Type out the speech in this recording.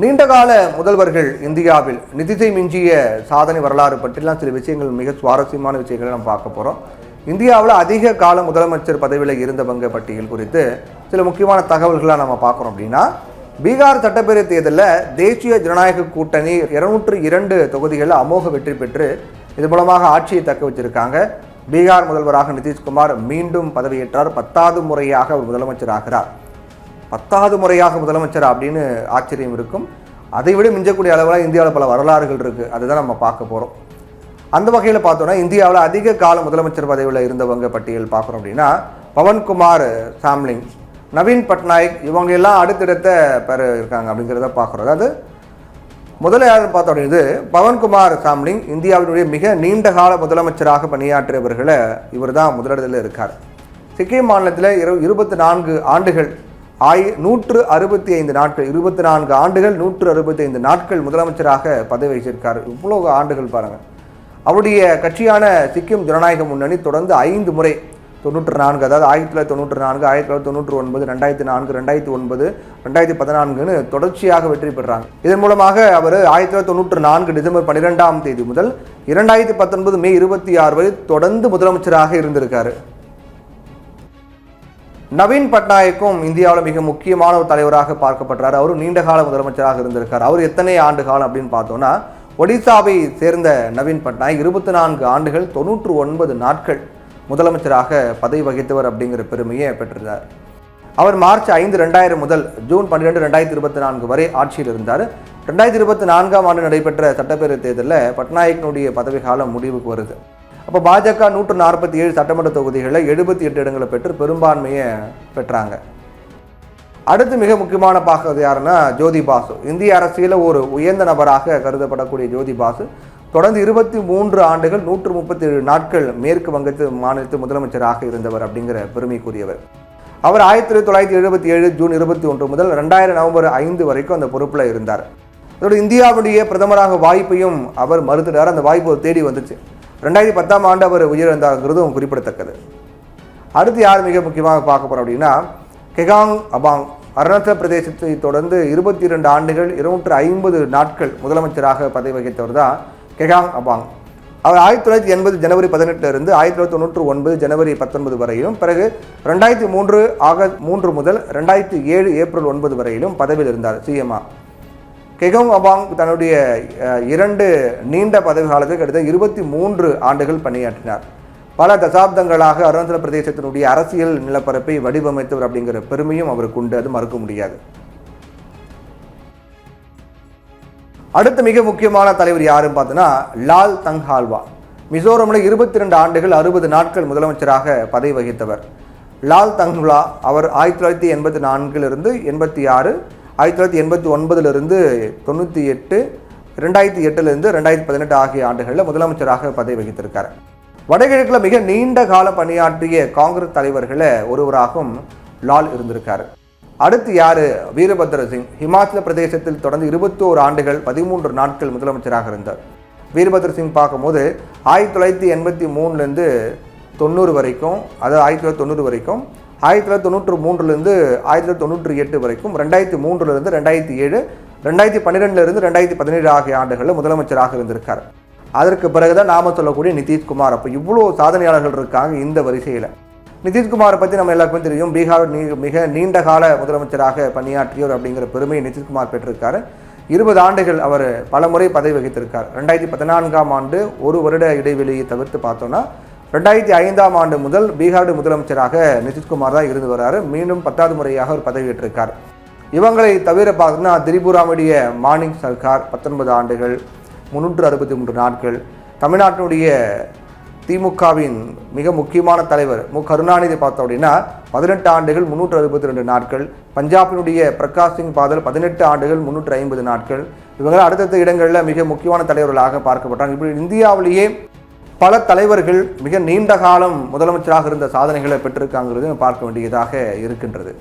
நீண்டகால முதல்வர்கள் இந்தியாவில் நிதிஷை மிஞ்சிய சாதனை வரலாறு பற்றிலாம் சில விஷயங்கள், மிக சுவாரஸ்யமான விஷயங்களை நம்ம பார்க்க போகிறோம். இந்தியாவில் அதிக கால முதலமைச்சர் பதவியில் இருந்தவங்க பட்டியல் குறித்து சில முக்கியமான தகவல்களாக நம்ம பார்க்குறோம். அப்படின்னா, பீகார் சட்டப்பேரவை தேர்தலில் தேசிய ஜனநாயக கூட்டணி 202 தொகுதிகளில் அமோக வெற்றி பெற்று இது மூலமாக ஆட்சியை தக்க வச்சிருக்காங்க. பீகார் முதல்வராக நிதிஷ்குமார் மீண்டும் பதவியேற்றார். 10வது முறையாக அவர் முதலமைச்சர் ஆகிறார். 10வது முறையாக முதலமைச்சர் அப்படின்னு ஆச்சரியம் இருக்கும். அதை விட மிஞ்சக்கூடிய அளவில் இந்தியாவில் பல வரலாறுகள் இருக்குது. அதுதான் நம்ம பார்க்க போகிறோம். அந்த வகையில் பார்த்தோன்னா, இந்தியாவில் அதிக கால முதலமைச்சர் பதவியில் இருந்தவங்க பட்டியல் பார்க்குறோம். அப்படின்னா, பவன்குமார் சாம்லிங், நவீன் பட்நாயக், இவங்க எல்லாம் அடுத்தடுத்த பேர் இருக்காங்க அப்படிங்கிறத பார்க்குறோம். அதாவது முதல்ல யாருன்னு பார்த்தோம் அப்படின்றது பவன்குமார் சாம்லிங் இந்தியாவினுடைய மிக நீண்ட கால முதலமைச்சராக பணியாற்றியவர்களை இவர் தான் முதலிடத்தில் இருக்கார். சிக்கிம் மாநிலத்தில் 24 ஆண்டுகள் 165 நாட்கள், 24 ஆண்டுகள் 165 நாட்கள் முதலமைச்சராக பதவி வகிச்சிருக்கார். இவ்வளோ ஆண்டுகள் பாருங்கள். அவருடைய கட்சியான சிக்கிம் ஜனநாயக முன்னணி தொடர்ந்து 5 முறை 94, அதாவது 1994, 1999, 2004, 2009, 2014ன்னு தொடர்ச்சியாக வெற்றி பெறாங்க. இதன் மூலமாக அவர் 1994 டிசம்பர் 12ஆம் தேதி முதல் 2019 மே 26 வரை தொடர்ந்து முதலமைச்சராக இருந்திருக்காரு. நவீன் பட்நாயக்கும் இந்தியாவில் மிக முக்கியமான ஒரு தலைவராக பார்க்கப்படுறார். அவரும் நீண்டகால முதலமைச்சராக இருந்திருக்கார். அவர் எத்தனை ஆண்டு காலம் அப்படின்னு பார்த்தோன்னா, ஒடிசாவை சேர்ந்த நவீன் பட்நாயக் 24 ஆண்டுகள் 99 நாட்கள் முதலமைச்சராக பதவி வகித்தவர் அப்படிங்கிற பெருமையை பெற்றிருந்தார். அவர் மார்ச் 5, 2000 முதல் ஜூன் 12, 2024 வரை ஆட்சியில் இருந்தார். 2024ஆம் ஆண்டு நடைபெற்ற சட்டப்பேரவை தேர்தலில் பட்நாயக்கினுடைய பதவி காலம் முடிவுக்கு வருது. அப்போ பாஜக 147 சட்டமன்ற தொகுதிகளில் 78 இடங்களை பெற்று பெரும்பான்மையை பெற்றாங்க. அடுத்து மிக முக்கியமான பார்க்கறது யாருன்னா ஜோதி பாசு. இந்திய அரசியலில் ஒரு உயர்ந்த நபராக கருதப்படக்கூடிய ஜோதி பாசு தொடர்ந்து 23 ஆண்டுகள் 137 நாட்கள் மேற்கு வங்கத்து மாநிலத்து முதலமைச்சராக இருந்தவர் அப்படிங்கிற பெருமைக்குரியவர். அவர் 1977 ஜூன் 21 முதல் 2000 நவம்பர் 5 வரைக்கும் அந்த பொறுப்பில் இருந்தார். அதோட இந்தியாவுடைய பிரதமராக வாய்ப்பையும் அவர் மறுத்துட்டார். அந்த வாய்ப்பு தேடி வந்துச்சு. 2010ஆம் ஆண்டு அவர் உயிரிழந்தாருங்கிறதும் குறிப்பிடத்தக்கது. அடுத்து யார் மிக முக்கியமாக பார்க்க போகிறோம் அப்படின்னா, கெகாங் அபாங். அருணாச்சல பிரதேசத்தை தொடர்ந்து 22 ஆண்டுகள் 250 நாட்கள் முதலமைச்சராக பதவி வகித்தவர் தான் கெகாங் அபாங். அவர் 1980 ஜனவரி 18 இருந்து 1999 ஜனவரி 19 வரையிலும், பிறகு 2003 ஆகஸ்ட் 3 முதல் 2007 ஏப்ரல் 9 வரையிலும் பதவியில் இருந்தார் சிஎம்ஆ. கெகாங் அபாங் தன்னுடைய 2 நீண்ட பதவி காலத்துக்கு அடுத்த 23 ஆண்டுகள் பணியாற்றினார். பல தசாப்தங்களாக அருணாச்சல பிரதேசத்தினுடைய அரசியல் நிலப்பரப்பை வடிவமைத்தவர் அப்படிங்கிற பெருமையும் அவருக்கு உண்டு. அது மறுக்க முடியாது. அடுத்த மிக முக்கியமான தலைவர் யாருன்னு பார்த்தோன்னா, லால் தங்ஹால்வா. மிசோரமில் 22 ஆண்டுகள் 60 நாட்கள் முதலமைச்சராக பதவி வகித்தவர் லால் தங்ஹால்வா. அவர் 1984 86, 1989 98, 2008 2018 ஆகிய ஆண்டுகளில் முதலமைச்சராக பதவி வகித்திருக்கார். வடகிழக்கில் மிக நீண்ட கால பணியாற்றிய காங்கிரஸ் தலைவர்களை ஒருவராகவும் லால் இருந்திருக்காரு. அடுத்து யாரு? வீரபத்ர சிங். ஹிமாச்சல பிரதேசத்தில் தொடர்ந்து 21 ஆண்டுகள் 13 நாட்கள் முதலமைச்சராக இருந்தார். வீரபத்ர சிங் பார்க்கும்போது 1983 90 வரைக்கும், அதாவது 1990 வரைக்கும், 1993 1998 வரைக்கும், 2003 2007, 2012 2017 ஆகிய ஆண்டுகளில் முதலமைச்சராக இருந்திருக்கார். அதற்கு பிறகுதான் நாம சொல்லக்கூடிய நிதிஷ்குமார். அப்போ இவ்வளோ சாதனையாளர்கள் இருக்காங்க இந்த வரிசையில். நிதிஷ்குமாரை பற்றி நம்ம எல்லாருக்குமே தெரியும். பீகார் மிக நீண்ட கால முதலமைச்சராக பணியாற்றியவர் அப்படிங்கிற பெருமையை நிதிஷ்குமார் பெற்றிருக்காரு. 20 ஆண்டுகள் அவர் பல முறை பதவி வகித்திருக்கார். 2014ஆம் ஆண்டு ஒரு வருட இடைவெளியை தவிர்த்து பார்த்தோன்னா 2005ஆம் ஆண்டு முதல் பீகார் முதலமைச்சராக நிதிஷ்குமார் தான் இருந்து வர்றாரு. மீண்டும் 10வது முறையாக அவர் பதவியேற்றிருக்கார். இவங்களை தவிர பார்த்தோம்னா திரிபுராவுடைய மாணிக் சர்க்கார் 19 ஆண்டுகள் 363 நாட்கள், தமிழ்நாட்டினுடைய திமுகவின் மிக முக்கியமான தலைவர் கருணாநிதி பார்த்தோம் அப்படின்னா 18 ஆண்டுகள் 362 நாட்கள், பஞ்சாபினுடைய பிரகாஷ் சிங் பாதல் 18 ஆண்டுகள் 350 நாட்கள். இவங்க அடுத்தடுத்த இடங்களில் மிக முக்கியமான தலைவர்களாக பார்க்கப்பட்டாங்க. இப்படி இந்தியாவிலேயே பல தலைவர்கள் மிக நீண்ட காலம் முதலமைச்சராக இருந்த சாதனைகளை பெற்றிருக்காங்கிறது பார்க்க வேண்டியதாக இருக்கின்றது.